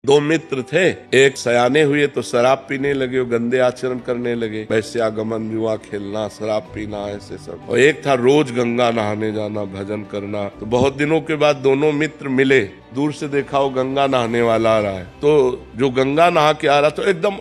दो मित्र थे, एक सयाने हुए तो शराब पीने लगे, गंदे आचरण करने लगे, वैश्यागमन, जुआ खेलना, शराब पीना, ऐसे सब। और एक था रोज गंगा नहाने जाना, भजन करना। तो बहुत दिनों के बाद दोनों मित्र मिले। दूर से देखा वो गंगा नहाने वाला आ रहा है, तो जो गंगा नहा के आ रहा तो एकदम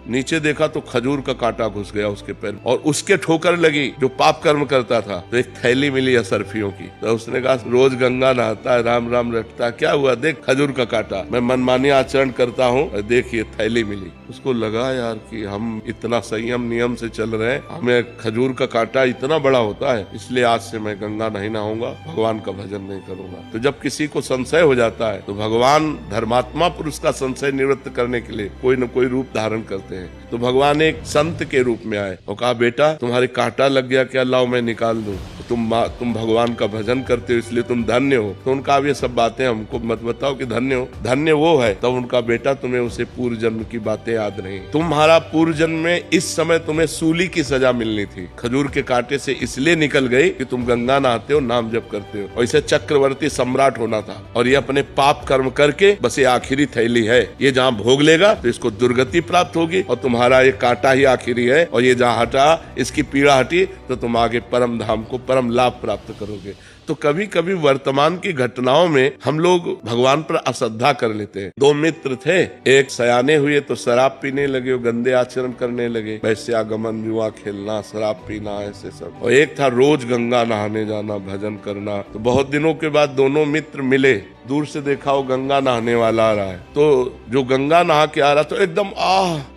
नीचे देखा तो खजूर का कांटा घुस गया उसके पैर में, और उसके ठोकर लगी। जो पाप कर्म करता था तो एक थैली मिली असरफियों की। तो उसने कहा रोज गंगा नहाता है, राम राम रटता है, क्या हुआ, देख खजूर का कांटा, मैं मनमानी आचरण करता हूँ, देखिए थैली मिली। उसको लगा यार कि हम इतना संयम नियम से चल रहे हैं, हमें खजूर का कांटा इतना बड़ा होता है, इसलिए आज से मैं गंगा नहीं नहाऊंगा, भगवान का भजन नहीं करूंगा। तो जब किसी को संशय हो जाता है तो भगवान धर्मात्मा पुरुष का संशय निवृत्त करने के लिए कोई न कोई रूप धारण करते हैं। तो भगवान एक संत के रूप में आए और कहा, बेटा तुम्हारे कांटा लग गया क्या, लाओ मैं निकाल दूं। तुम भगवान का भजन करते हो इसलिए तुम धन्य हो। तो उनका अब ये सब बातें हमको मत बताओ कि धन्य हो, धन्य वो है। तब उनका बेटा तुम्हें उसे पूर्व जन्म की बातें याद नहीं, तुम्हारा पूर्व जन्म में इस समय तुम्हें सूली की सजा मिलनी थी, खजूर के कांटे से इसलिए निकल गई कि तुम गंगा नहाते हो, नाम जप करते हो, और इसे चक्रवर्ती सम्राट होना था। और ये अपने पाप कर्म करके बस ये आखिरी थैली है, ये जहाँ भोग लेगा तो इसको दुर्गति प्राप्त होगी, और तुम्हारा ये कांटा ही आखिरी है, और ये जहाँ हटा, इसकी पीड़ा हटी तो तुम आगे परम धाम को परम लाभ प्राप्त करोगे। तो कभी कभी वर्तमान की घटनाओं में हम लोग भगवान पर अश्रद्धा कर लेते हैं। दो मित्र थे, एक सयाने हुए तो शराब पीने लगे, गंदे आचरण करने लगे, वैश्यागमन, जुआ खेलना, शराब पीना, ऐसे सब। और एक था रोज गंगा नहाने जाना, भजन करना। तो बहुत दिनों के बाद दोनों मित्र मिले। दूर से देखा वो गंगा नहाने वाला आ रहा है, तो जो गंगा नहा के आ रहा तो एकदम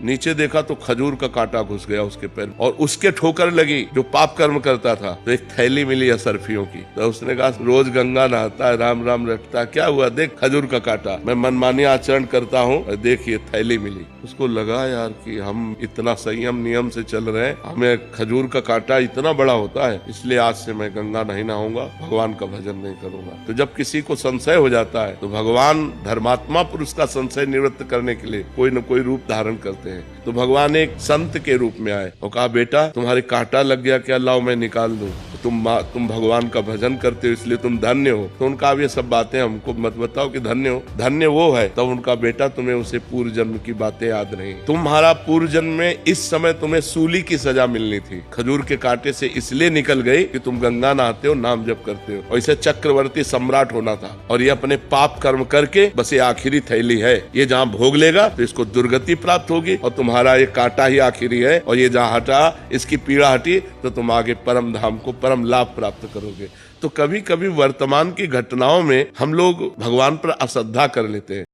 नीचे देखा तो खजूर का कांटा घुस गया उसके पैर में, और उसके ठोकर लगी। जो पाप कर्म करता था तो एक थैली मिली असरफियों की। तो उसने कहा रोज गंगा नहाता है, राम राम रटता है, क्या हुआ, देख खजूर का कांटा, मैं मनमानी आचरण करता हूँ, देखिए थैली मिली। उसको लगा यार कि हम इतना संयम नियम से चल रहे हैं, हमें खजूर का कांटा इतना बड़ा होता है, इसलिए आज से मैं गंगा नहीं नहाऊंगा, भगवान का भजन नहीं करूंगा। तो जब किसी को संशय हो जाता है तो भगवान धर्मात्मा पुरुष का संशय निवृत्त करने के लिए कोई न कोई रूप धारण करते हैं। तो भगवान एक संत के रूप में आए और कहा, बेटा तुम्हारे कांटा लग गया क्या, लाओ मैं निकाल दूं। तुम भगवान का भजन करते हो इसलिए तुम धन्य हो। तो उनका अब ये सब बातें हमको मत बताओ कि धन्य हो, धन्य वो है। तब उनका बेटा तुम्हें उसे पूर्व जन्म की बातें याद नहीं, तुम्हारा पूर्व जन्म में इस समय तुम्हें सूली की सजा मिलनी थी, खजूर के कांटे से इसलिए निकल गई कि तुम गंगा नहाते हो, नाम जप करते हो, और इसे चक्रवर्ती सम्राट होना था। और ये अपने पाप कर्म करके बस ये आखिरी थैली है, ये जहाँ भोग लेगा तो इसको दुर्गति प्राप्त होगी, और तुम्हारा ये कांटा ही आखिरी है, और ये जहाँ हटा, इसकी पीड़ा हटी तो तुम आगे परम धाम को परम लाभ प्राप्त करोगे। तो कभी कभी वर्तमान की घटनाओं में हम लोग भगवान पर अश्रद्धा कर लेते हैं।